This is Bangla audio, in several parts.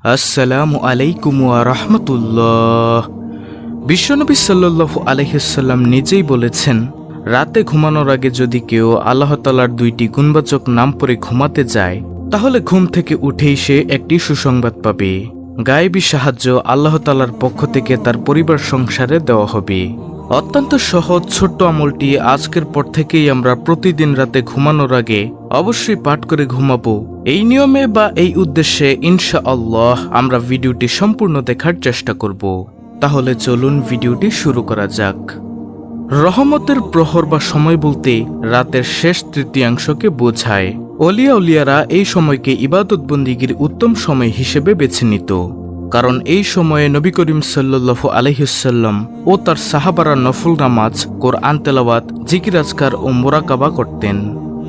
আসসালামু আলাইকুম ওয়া রাহমাতুল্লাহ। বিশ্বনবী সাল্লাল্লাহু আলাইহি ওয়াসাল্লাম নিজেই বলেছেন, রাতে ঘুমানোর আগে যদি কেউ আল্লাহ তাআলার দুইটি গুণবাচক নাম পড়ে ঘুমাতে যায়, তাহলে ঘুম থেকে উঠেই সে একটি সুসংবাদ পাবে। গায়েবী সাহায্য আল্লাহ তাআলার পক্ষ থেকে তার পরিবার সংসারে দেওয়া হবে। অত্যন্ত সহজ ছোট্ট আমলটি আজকের পর থেকেই আমরা প্রতিদিন রাতে ঘুমানোর আগে অবশ্যই পাঠ করে ঘুমাবো। এই নিয়মে বা এই উদ্দেশ্যে ইনশাআল্লাহ আমরা ভিডিওটি সম্পূর্ণ দেখার চেষ্টা করব। তাহলে চলুন ভিডিওটি শুরু করা যাক। রহমতের প্রহর বা সময় বলতে রাতের শেষ তৃতীয়াংশকে বোঝায়। উলিয়ারা এই সময়কে ইবাদত বন্দিগির উত্তম সময় হিসেবে বেছে নিত, কারণ এই সময়ে নবী করিম সাল্লাল্লাহু আলাইহি ওয়াসাল্লাম ও তার সাহাবারা নফল নামাজ, কোরআন তেলাওয়াত, জিকির আজকার ও মুরাকাবা করতেন।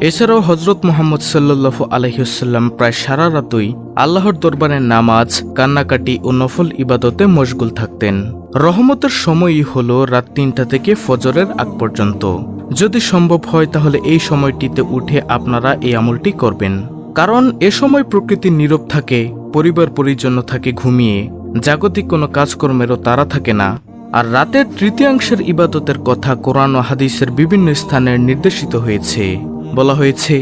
এছাড়াও হযরত মুহাম্মদ সাল্লাল্লাহু আলাইহি ওয়াসাল্লাম প্রায় সারা রাতই আল্লাহর দরবারে নামাজ, কান্নাকাটি ও নফল ইবাদতে মশগুল থাকতেন। রহমতের সময়ই হল রাত ৩টা থেকে ফজরের আগ পর্যন্ত। যদি সম্ভব হয় তাহলে এই সময়টিতে উঠে আপনারা এই আমলটি করবেন, কারণ এ সময় প্রকৃতি নীরব থাকে, পরিবার পরিজন্য থাকে ঘুমিয়ে, জাগতিক কোনো কাজকর্মেরও তাড়া থাকে না। আর রাতের তৃতীয়াংশের ইবাদতের কথা কোরআন ও হাদিসের বিভিন্ন স্থানে নির্দেশিত হয়েছে। বলা হয়েছে,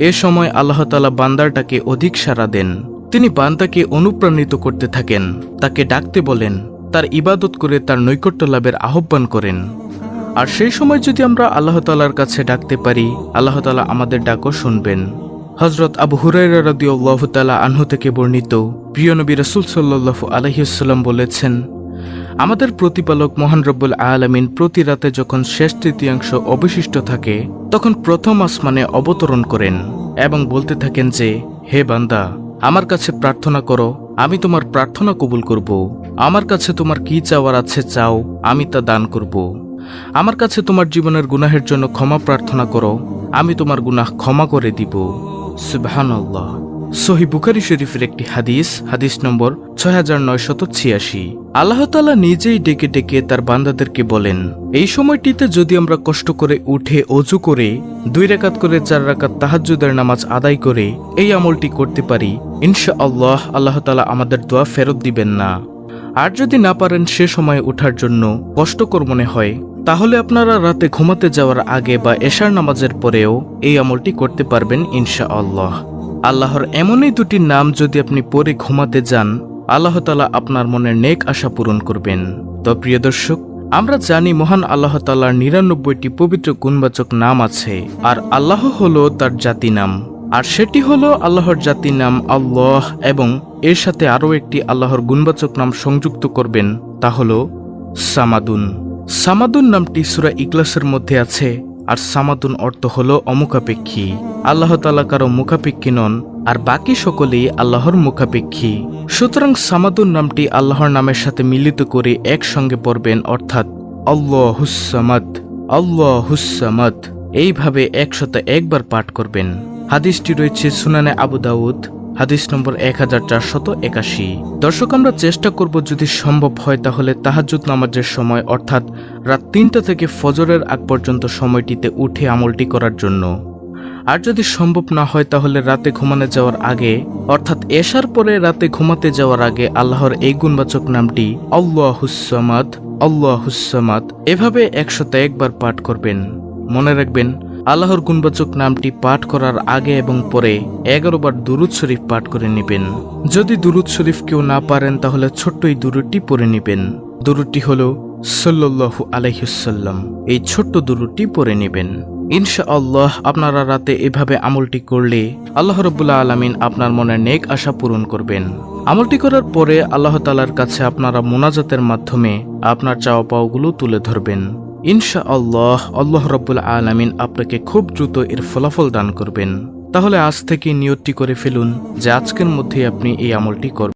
এ সময় আল্লাহ তাআলা বান্দারটাকে অধিক সাড়া দেন। তিনি বান্দাকে অনুপ্রাণিত করতে থাকেন, তাকে ডাকতে বলেন, তার ইবাদত করে তার নৈকট্য লাভের আহ্বান করেন। আর সেই সময় যদি আমরা আল্লাহ তাআলার কাছে ডাকতে পারি, আল্লাহ তাআলা আমাদের ডাকও শুনবেন। হযরত আবু হুরায়রা রাদিয়াল্লাহু তাআলা আনহু থেকে বর্ণিত, প্রিয় নবী রাসূল সাল্লাল্লাহু আলাইহি ওয়াসাল্লাম বলেছেন, আমাদের প্রতিপালক মহান রব্বুল আলামিন প্রতি রাতে যখন শেষ তৃতীয়াংশ অবশিষ্ট থাকে, তখন প্রথম আসমানে অবতরণ করেন এবং বলতে থাকেন যে, হে বান্দা, আমার কাছে প্রার্থনা করো, আমি তোমার প্রার্থনা কবুল করব। আমার কাছে তোমার কি চাওয়ার আছে চাও, আমি তা দান করব। আমার কাছে তোমার জীবনের গুনাহের জন্য ক্ষমা প্রার্থনা করো, আমি তোমার গুনাহ ক্ষমা করে দিব। সুবহানাল্লাহ। সহিহ বুখারী শরীফের একটি হাদিস নম্বর 6986। আল্লাহ তাআলা নিজেই ডেকে ডেকে তার বান্দাদেরকে বলেন, এই সময়টিতে যদি আমরা কষ্ট করে উঠে অজু করে 2 রাকাত করে 4 রাকাত তাহাজ্জুদের নামাজ আদায় করে এই আমলটি করতে পারি, ইনশাআল্লাহ আল্লাহ তাআলা আমাদের দোয়া ফেরত দিবেন না। আর যদি না পারেন সে সময় ওঠার জন্য, কষ্টকর মনে হয়, তাহলে আপনারা রাতে ঘুমাতে যাওয়ার আগে বা এশার নামাজের পরেও এই আমলটি করতে পারবেন ইনশাআল্লাহ। আল্লাহর এমনই দুটি নাম যদি আপনি পড়ে ঘুমাতে যান, আল্লাহ তাআলা আপনার মনের নেক আশা পূরণ করবেন। তো প্রিয় দর্শক, আমরা জানি মহান আল্লাহ তাআলার 99টি পবিত্র গুণবাচক নাম আছে, আর আল্লাহ হলো তার জাতি নাম। আর সেটি হলো আল্লাহর জাতি নাম আল্লাহ, এবং এর সাথে আরও একটি আল্লাহর গুণবাচক নাম সংযুক্ত করবেন, তা হলো সামাদুন। সামাদুন নামটি সূরা ইখলাসের মধ্যে আছে, আর সামাদুন অর্থ হলো অমুখাপেক্ষী। আল্লাহ তাআলা কারো মুখাপেক্ষী নন, আর বাকি সকলেই আল্লাহর মুখাপেক্ষী। সুতরাং সামাদুন নামটি আল্লাহর নামের সাথে মিলিত করে একসঙ্গে পড়বেন, অর্থাৎ আল্লাহুস সামাদ, আল্লাহুস সামাদ, এইভাবে 101 বার পাঠ করবেন। হাদিসটি রয়েছে সুনানে আবু দাউদ, হাদিস নম্বর 1481। দর্শক, আমরা চেষ্টা করব যদি সম্ভব হয় তাহলে তাহাজ্জুদ নামাজের সময়, অর্থাৎ রাত 3টা থেকে ফজরের আগ পর্যন্ত সময়টিতে উঠে আমলটি করার জন্য। আর যদি সম্ভব না হয় তাহলে রাতে ঘুমাতে যাওয়ার আগে, অর্থাৎ এশার পরে রাতে ঘুমাতে যাওয়ার আগে আল্লাহর এই গুণবাচক নামটি আল্লাহুস সামাদ, আল্লাহুস সামাদ, এভাবে 101 বার পাঠ করবেন। মনে রাখবেন, আল্লাহর গুণবাচক নামটি পাঠ করার আগে এবং পরে 11 বার দুরূদ শরীফ পাঠ করে নেবেন। যদি দুরূদ শরীফ কেউ না পারেন তাহলে ছোট্ট এই দুরূদটি পড়ে নেবেন। দুরূদটি হলো সাল্লাল্লাহু আলাইহি ওয়াসাল্লাম। এই ছোট্ট দুরূদটি পড়ে নেবেন। ইনশাআল্লাহ আপনারা রাতে এভাবে আমলটি করলে আল্লাহ রাব্বুল আলামিন আপনার মনের নেক আশা পূরণ করবেন। আমলটি করার পরে আল্লাহ তাআলার কাছে আপনারা মুনাজাতের মাধ্যমে আপনার চাওয়া পাওয়াগুলো তুলে ধরবেন। ইনশাআল্লাহ আল্লাহ রাব্বুল আলামিন আপনাকে খুব দ্রুত এর ফলাফল দান করবেন। তাহলে আজ থেকে নিয়তটি করে ফেলুন যে আজকের মধ্যেই আপনি এই আমলটি করবেন।